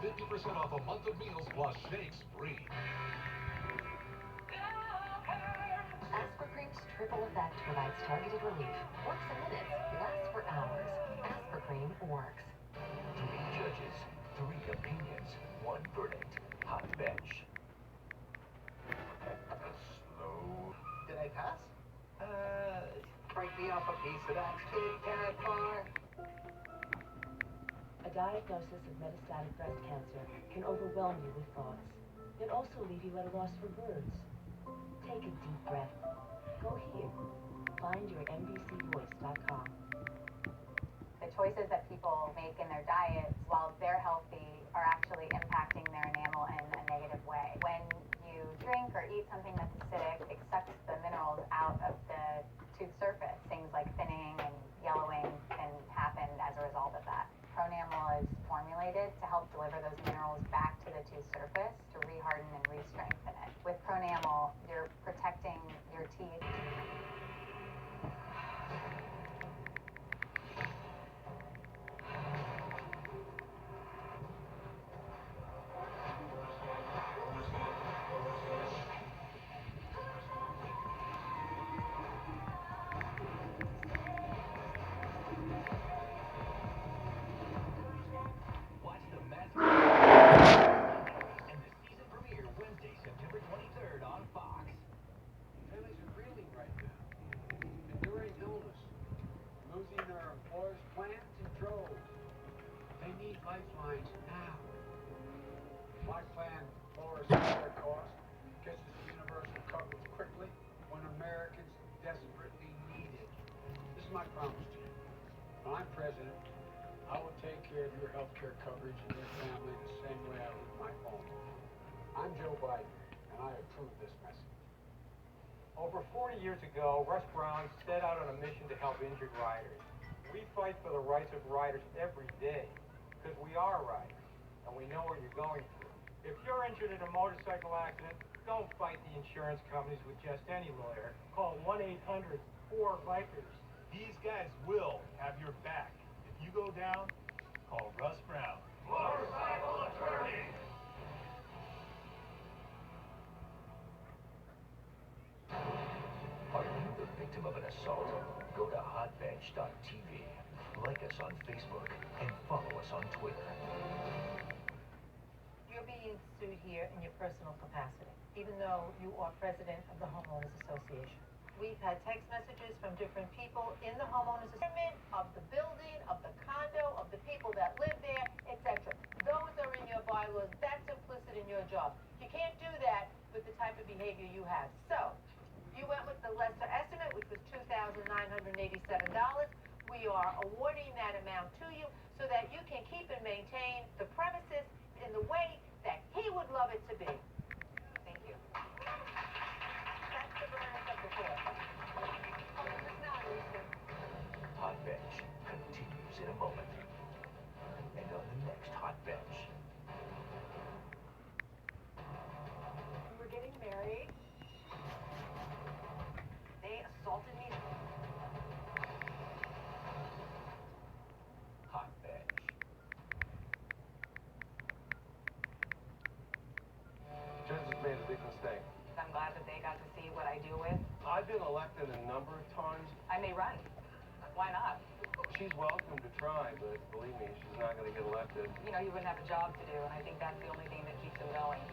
50% off a month of meals plus shakes free. Aspercream's triple effect provides targeted relief. Works in minutes, lasts for hours. Aspercream works. 3 judges, 3 opinions, 1 verdict. Hot bench. Slow. Did I pass? Break me off a piece of that Kit Kat bar. A diagnosis of metastatic breast cancer can overwhelm you with thoughts. It also leave you at a loss for words. Take a deep breath. Go here. Find your NBCvoice.com. The choices that people make in their diets while they're healthy are actually impacting their enamel in a negative way. When you drink or eat something that's acidic, it sucks the minerals out of the tooth surface. Things like thinning and yellowing can happen as a result of that. Pronamel is formulated to help deliver those minerals back to the tooth surface to reharden and re-strengthen it. With Pronamel, you're protecting your teeth. Lifelines now. My plan lowers healthcare costs, gets us universal coverage quickly when Americans desperately need it. This is my promise to you. When I'm president, I will take care of your healthcare coverage and your family the same way I would my own. I'm Joe Biden, and I approve this message. Over 40 years ago, Russ Brown set out on a mission to help injured riders. We fight for the rights of riders every day. Because we are riders, and we know what you're going through. If you're injured in a motorcycle accident, don't fight the insurance companies with just any lawyer. Call 1-800-4BIKERS. These guys will have your back. If you go down, call Russ Brown. Motorcycle attorney. Are you the victim of an assault? Go to hotbench.tv. Like us on Facebook and follow us on Twitter. You're being sued here in your personal capacity, even though you are president of the Homeowners Association. We've had text messages from different people in the homeowners association, of the building, of the condo, of the people that live there, etc. Those are in your bylaws. That's implicit in your job. You can't do that with the type of behavior you have. So, you went with the lesser estimate, which was $2,987. We are awarding that amount to you so that you can keep and maintain the premises in the way that he would love it to be. Thank you. That's the verdict of the court. Hot Bench continues in a moment. And on the next Hot Bench. We're getting married. They assaulted me. Hot Bench. Judges made a big mistake. I'm glad that they got to see what I deal with. I've been elected a number of times. I may run. Why not? She's welcome to try, but believe me, she's not going to get elected. You know, you wouldn't have a job to do, and I think that's the only thing that keeps him going.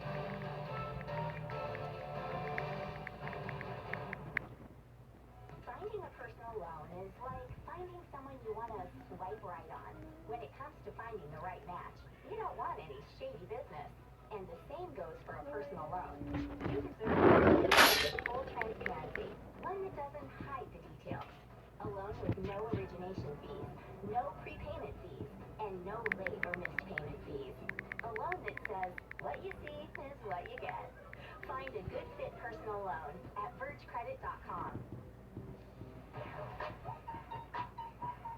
Finding a personal loan is like finding someone you want to swipe right on. When it comes to finding the right match, you don't want any shady business. And the same goes for a personal loan. You deserve full transparency, one that doesn't hide the details. A loan with no origination fees, no prepayment fees, and no late or missed payment fees. A loan that says, what you see is what you get. Find a good fit personal loan at vergecredit.com.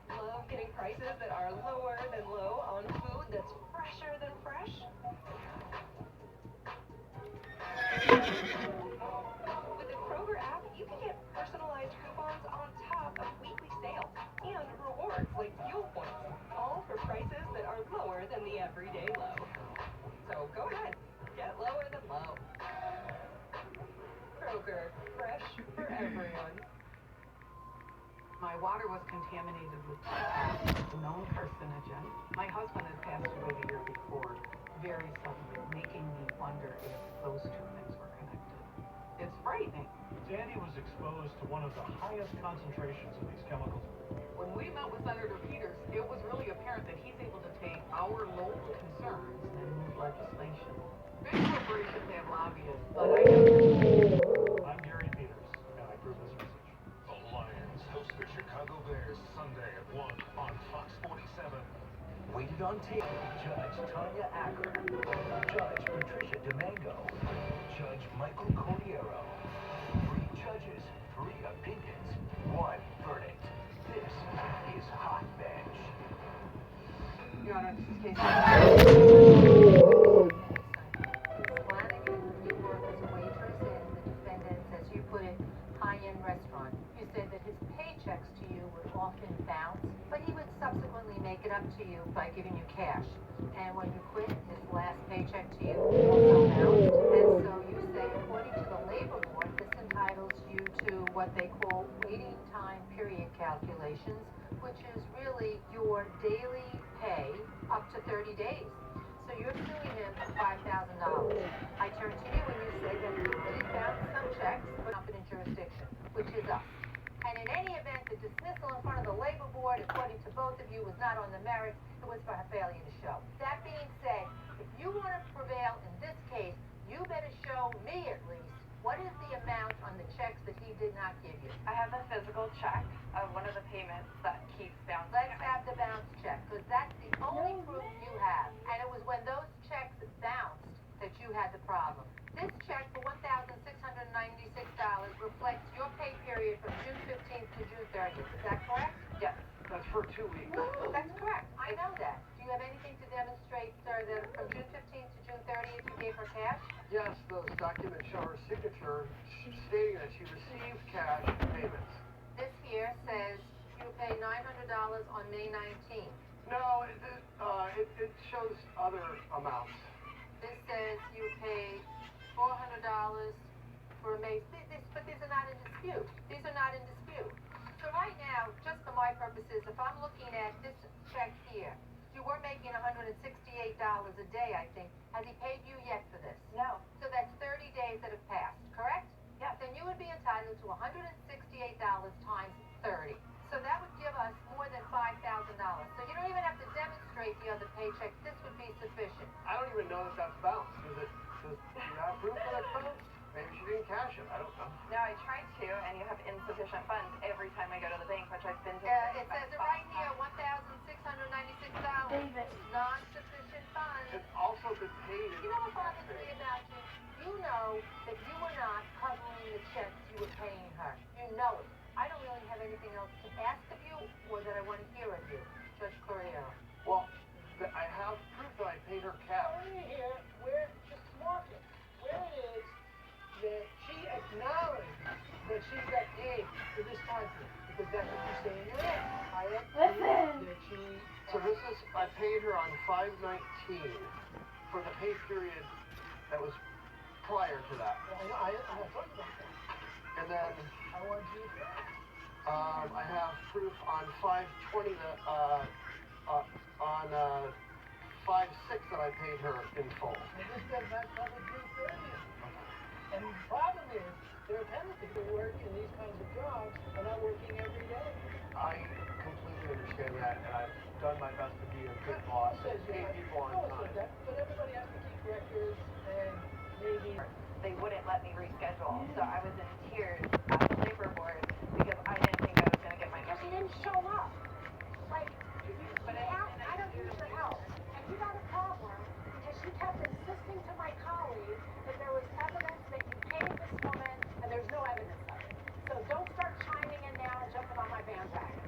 Love getting prices that are lower than low on food that's fresher than fresh. With the Kroger app, you can get personalized coupons on top of weekly sales and rewards like fuel points, all for prices that are lower than the everyday low. So go ahead, get lower than low. Kroger, fresh for everyone. My water was contaminated with PFAS, a known carcinogen. My husband had passed away the year before, very suddenly, making me wonder if those two things were connected. It's frightening. Sandy was exposed to one of the highest concentrations of these chemicals. When we met with Senator Peters, it was really apparent that he's able to take our local concerns and move legislation. Big corporations have lobbyists, but I know. I'm Gary Peters, and I approve this message. The Lions host the Chicago Bears Sunday at 1 on Fox 47. Waited on tape, Judge Tanya Acker, Judge Patricia Domingo, Judge Michael Cordiero. 3 judges, 3 opinions, 1 verdict. This is Hot Bench. Your Honor, this is case. Flanagan, you work as a waitress in the defendant's, as you put it, high-end restaurant. You said that his paychecks to you would often bounce, but he would subsequently make it up to you by giving you cash. And when you quit, his last paycheck to you also bounced. And so you say, according to the labor board, this entitles you to what they call waiting time period calculations, which is really your daily pay up to 30 days. So you're suing him for $5,000. I turn to you and you say that he did bounce some checks, but competent jurisdiction, which is us. And in any event, the dismissal in front of the labor board, according to both of you, was not on the merits. It was for failure to show. That being said, if you want to prevail in this case, you better show me at least what is the amount on the checks that he did not give you. I have a physical check of one of the payments that keeps bouncing. Let's have the bounce check, because that's the only proof you have. And it was when those checks bounced that you had the problem. This check for $1,696 reflects your pay period from June 15th to June 30th. Is that correct? Yes. That's for 2 weeks. That's correct. I know that. Do you have anything to demonstrate, sir, that from June 15th to June 30th you gave her cash? Yes, those documents show her signature stating that she received cash payments. This here says you paid $900 on May 19th. No, it shows other amounts. This says you paid $400 for May. But these are not in dispute. These are not in dispute. So right now, just for my purposes, if I'm looking at this check here, you were making $168 a day, I think. Has he paid you yet for this? No. So that's 30 days that have passed, correct? Yes. Then you would be entitled to $168 times 30. So that would give us more than $5,000. So you don't even have to demonstrate the other paycheck. This would be sufficient. I don't even know that that's bounced. Do you have proof that it's bounced? Maybe she didn't cash it. I don't know. No, I tried to, and you have insufficient funds every time I go to the bank, which I've been to. It says it right here, $1,696. David. Non-sufficient funds. It's also been paid. You know what bothers me about you? You know that you were not covering the checks you were paying her. You know it. I don't really have anything else to ask of you or that I want to hear of you, Judge Corriero. Well, I have proof that I paid her cash. Here, where, just mark it, where it is that she acknowledged that she got paid for this time period, because that's what you say in your answer. I agree that she... So this is, I paid her on 5/19 for the pay period that was prior to that. I thought about that. And then I want you to... I have proof on 5/20 that, on 5/6 that I paid her in full. And this goes back probably June 30th. And the problem is, there are penalties who work in these kinds of jobs are not working every day. I completely understand that, and I've done my best to be a good boss and pay people on time. But everybody has to keep records, and maybe... They wouldn't let me reschedule, so I was in tears at the labor board because I didn't think I was going to get my Because she money. didn't show up. Like, I don't need your help. And you got a problem because she kept insisting to my colleague that there was evidence that you paid this woman, and there's no evidence of it. So don't start chiming in now and jumping on my bandwagon.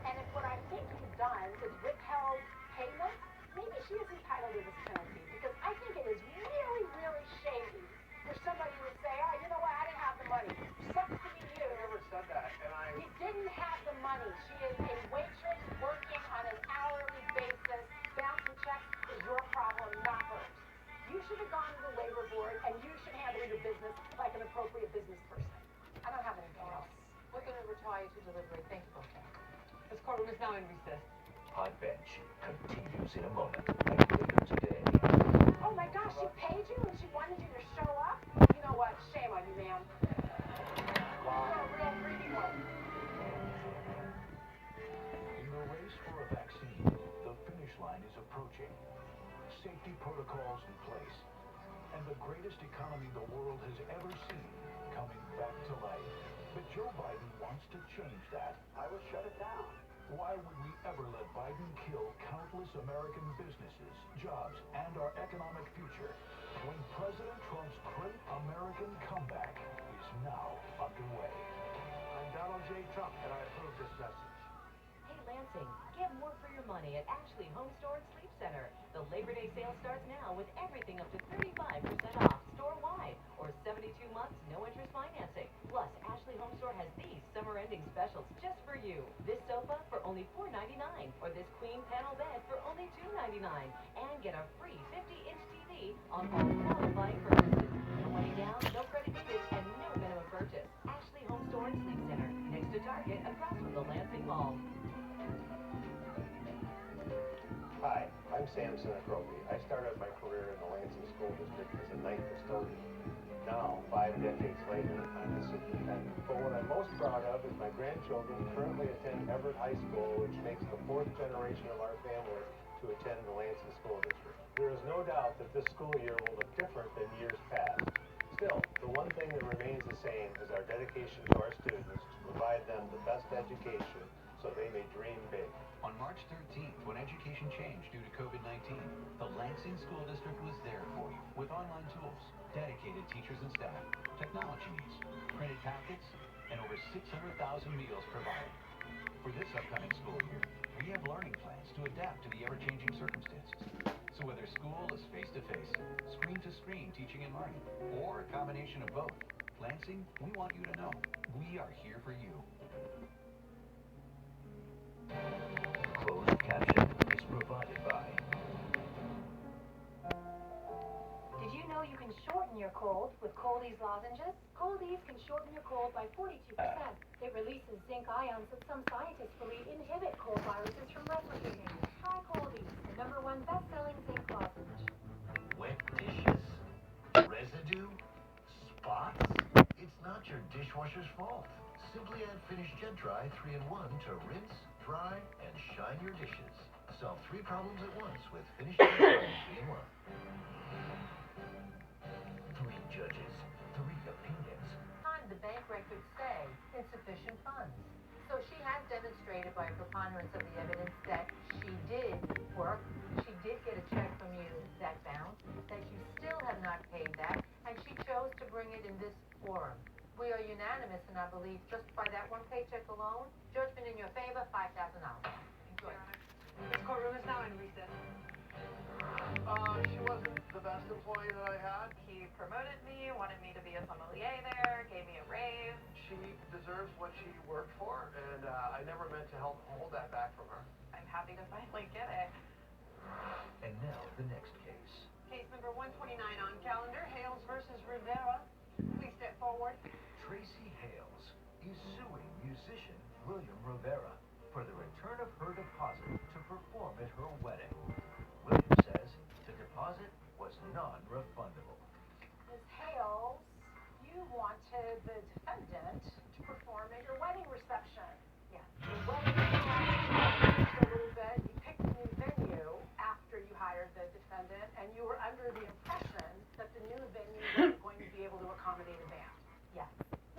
And if what I think you've done is withheld payment, maybe she is entitled to this penalty, because I think it is really, really shady for somebody to say, oh, you know what, I didn't have the money. Sucks to be you. I never said that, and I courtroom is now in recess. Hot Bench continues in a moment. And later today. Oh my gosh, she paid you and she wanted you to show up? You know what? Shame on you, ma'am. You're a real freaky one. In the race for a vaccine, the finish line is approaching. Safety protocols in place. And the greatest economy the world has ever seen coming back to life. But Joe Biden wants to change that. I would shut it down. Why would we ever let Biden kill countless American businesses, jobs, and our economic future when President Trump's great American comeback is now underway? I'm Donald J. Trump, and I approve this message. Hey Lansing, get more for your money at Ashley Home Store and Sleep Center. The Labor Day sale starts now with everything up to 35% off store-wide or 72 months no interest financing. Plus, Ashley Home Store has these summer-ending specials just for you. This sofa for only $4.99 or this queen panel bed for only $2.99. And get a free 50-inch TV on all qualifying purchases. No money down, no credit needed, and no minimum purchase. Ashley Home Store and Sleep Center, next to Target, across from the Lansing Mall. Hi, I'm Samson Akropi. I started my career in the Lansing School District as a night custodian. Now, 5 decades later, I'm the superintendent. But what I'm most proud of is my grandchildren currently attend Everett High School, which makes the 4th generation of our family to attend the Lansing School District. There is no doubt that this school year will look different than years past. Still, the one thing that remains the same is our dedication to our students to provide them the best education so they may dream big. On March 13th, when education changed due to COVID-19, the Lansing School District was there for you with online tools, dedicated teachers and staff, technology needs, printed packets, and over 600,000 meals provided. For this upcoming school year, we have learning plans to adapt to the ever-changing circumstances. So whether school is face-to-face, screen-to-screen teaching and learning, or a combination of both, Lansing, we want you to know we are here for you. Closed caption is provided by. Did you know you can shorten your cold with Coldies lozenges? Coldies can shorten your cold by 42%. It releases zinc ions that some scientists believe inhibit cold viruses from replicating. Try Coldies, the #1 best-selling zinc lozenge. Wet dishes? Residue? Spots? It's not your dishwasher's fault. Simply add Finish Jet Dry 3-in-1 to rinse, dry, and shine your dishes. Solve 3 problems at once with Finish Jet Dry 3-in-1. 3 judges, 3 opinions. Time the bank records say insufficient funds. So she has demonstrated by a preponderance of the evidence that she did work, she did get a check from you that bounced, that you still have not paid that, and she chose to bring it in this forum. We are unanimous in our belief just by that one paycheck alone. Judgment in your favor, $5,000. Enjoy. This courtroom is now in recess. She wasn't the best employee that I had. He promoted me, wanted me to be a sommelier there, gave me a raise. She deserves what she worked for, and I never meant to hold that back from her. I'm happy to finally get it. And now the next case. Case number 129 on calendar, Hales versus Rivera. Please step forward. Tracy Hales is suing musician William Rivera for the return of her deposit to perform at her wedding. William says the deposit was non-refundable. Ms. Hales, you wanted the defendant to perform at your wedding reception. Yes. Your wedding changed a little bit. You picked a new venue after you hired the defendant, and you were under the impression that the new venue was going to be able to accommodate a band. Yes.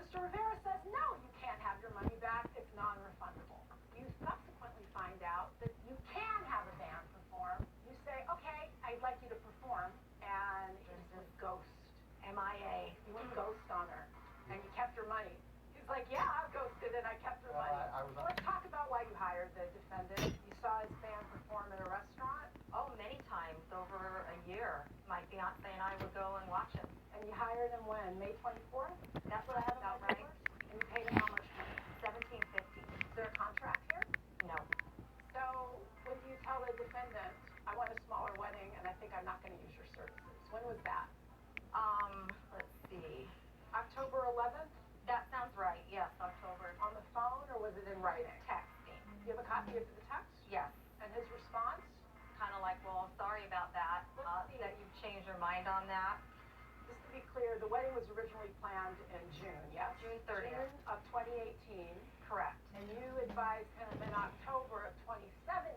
Mr. Rivera says, no, you can't have your money back. It's non-refundable. You subsequently find out that you can have a band perform. You say, okay, I'd like you to perform. And it was ghost, MIA. You went ghost on her. And you kept her money. He's like, yeah, I ghosted and I kept her money. Let's talk about why you hired the defendant. You saw his band perform at a restaurant. Oh, many times over a year. My fiance and I would go and watch him. And you hired him when? May 24th? That's what I have about right. And you paid him how much money? $17.50. Is there a contract here? No. So when do you tell the defendant, I want a smaller wedding and I think I'm not going to use your services? When was that? Let's see. October 11th? That sounds right. Yes, October. On the phone or was it in writing? Texting. Do you have a copy copy of the text? Yes. And his response? Kind of like, well, sorry about that, that you've changed your mind on that. Just to be clear, the wedding was originally planned in June, yes? June 30th. June of 2018. Correct. And you advised him in October of 2017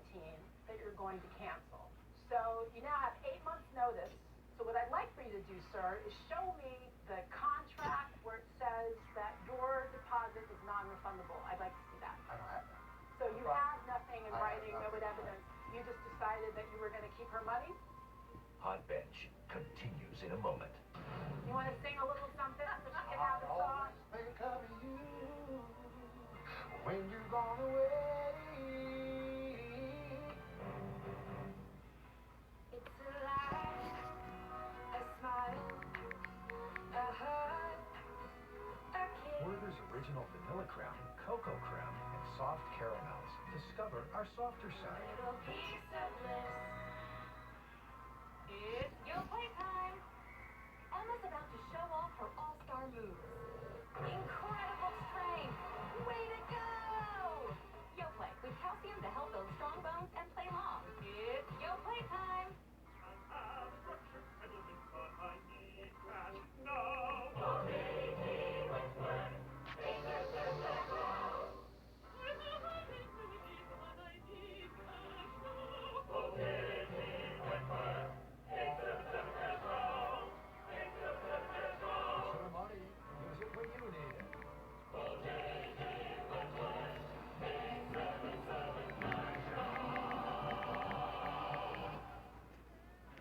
that you're going to cancel. So you now have 8 months' notice. So what I'd like for you to do, sir, is show me the contract where it says that your deposit is non-refundable. I'd like to see that. I don't have that. So you have nothing in I have writing, no nothing. evidence. You just decided that you were going to keep her money? Hot Bench continues in a moment. You want to sing a little something so she can have a song? Think of you when you're gone away. It's a laugh, a smile, a hug, a kiss. Werther's Original Vanilla Crown, Cocoa Crown, and Soft Caramels. Discover our softer side. Little piece of bliss. It's your playtime. Emma's about to show off her all-star moves. Incredible strength. Way to go! YoPlay with calcium to help build strong bones and play long. It's Yo Playtime. It's your money. Use it when you need it.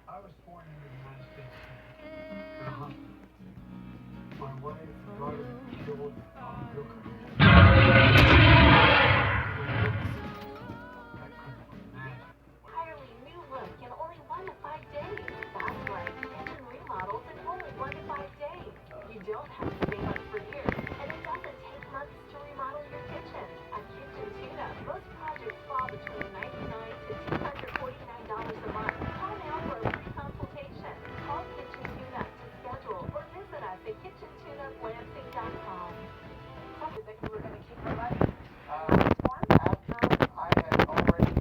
I was born into the United States in a hospital. My wife, brother, killed on your country. I couldn't imagine. Entirely new look in only 1 to 5 days. That's right, kitchen remodels in only 1 to 5 days. You don't have to save up for years, and it doesn't take months to remodel your kitchen. At Kitchen Tune-Up, most projects fall between $99 to $249 a month. Call now for a free consultation. Call Kitchen Tune-Up to schedule or visit us at kitchentuneuplansing.com. That you were going to keep her money? After I had already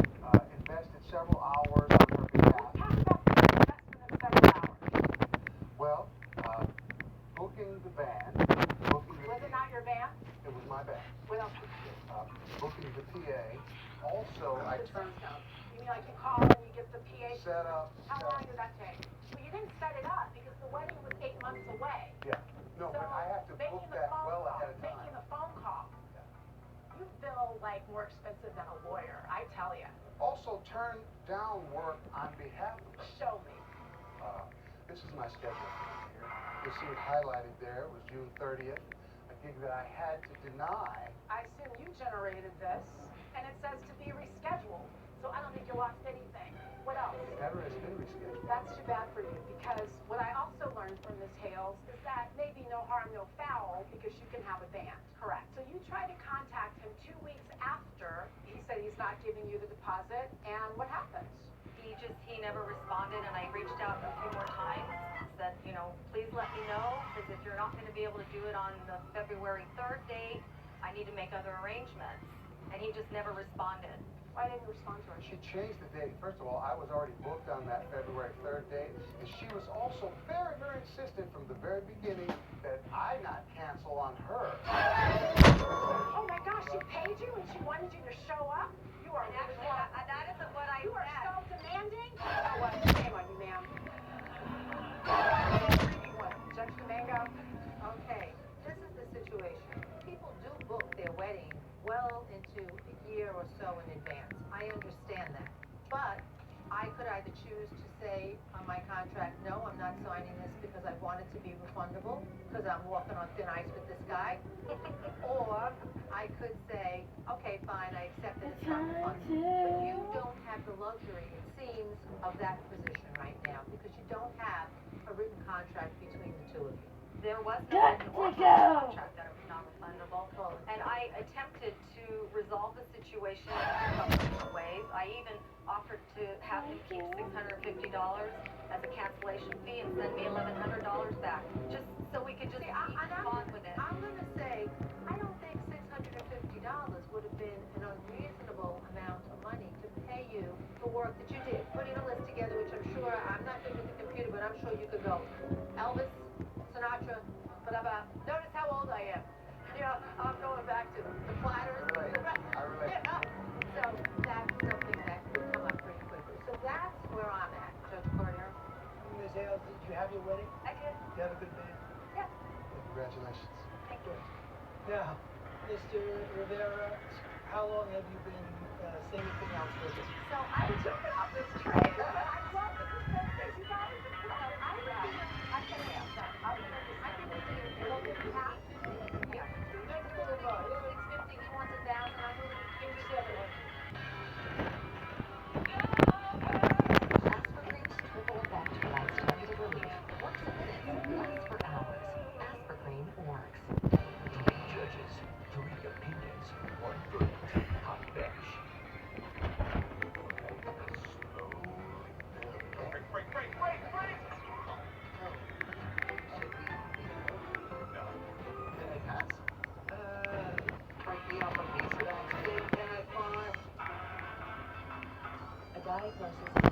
invested several hours on her behalf. Talk about the investment of several hours. Well, booking the van, booking the Was it not your van? It was my van. What else did you do? Booking the PA. Also, I turned You mean like you call and you get the PA? set up. How long did that take? Well, you didn't set it up because the wedding was 8 months away. Yeah. No, but I have to book that well ahead of time. Making the phone call. You bill like more expensive than a lawyer, I tell you. Also turned down work on behalf of. Show me. This is my schedule for the year. You'll see it highlighted there. It was June 30th. A gig that I had to deny. I assume you generated this, and it says to be rescheduled. So I don't think you lost anything. What else? It never has been rescheduled. That's too bad for you, because what I also learned from Ms. Hales is that maybe no harm, no foul, because you can have a band. Correct. So you tried to contact him 2 weeks after he said he's not giving you the deposit, and what happens? He never responded, and I reached out a few more times, said, please let me know, because if you're not going to be able to do it on the February 3rd date, I need to make other arrangements. And he just never responded. Why didn't you respond to her? She changed the date. First of all, I was already booked on that February 3rd date, and she was also very, very insistent from the very beginning that I not cancel on her. Oh my gosh, she paid you and she wanted you to show up? You are Actually, that isn't what I You are said. so demanding? You know what? Shame on you, ma'am. Judge Domingo? Okay, this is the situation. People do book their wedding well into a year or so in advance. I understand that. But I could either choose to say on my contract, no, I'm not signing this because I want it to be refundable, because I'm walking on thin ice with this guy. Or I could say, okay, fine, I accept it, it's not refundable. But you don't have the luxury, it seems, of that position right now, because you don't have a written contract between the two of you. There was no written or formal contract that it was not refundable. And I attempted to resolve the situation in a couple of different ways. I even offered to have him keep $650 as a cancellation fee and send me $1,100 back, just so we could just keep on with it. I'm going to say, I don't think $650 would have been an unreasonable amount sure you could go Elvis, Sinatra, blah. Notice how old I am. You know, I'm going back to the Platters. I relate. Yeah, so that's something that would come up pretty quickly. So that's where I'm at, Judge Carter. Ms. Hales, did you have your wedding? I did. You have a good man? Yeah. Congratulations. Thank you. Now, Mr. Rivera, how long have you been anything else with him? So I took it off this train, but I love it. It's so great. You guys, I'm going to ask that. I'm going to give you half. Yeah. Let's move on. 650, he wants 1,000, I'm moving, give me 700. Aspirin's triple effect provides targeted relief. Works in minutes, lasts for hours. Aspirin works. 3 judges, 3 opinions, 1 verdict. Hot bench. Can I pass? Break me up a piece of that steak, can I, Farm? A diagnosis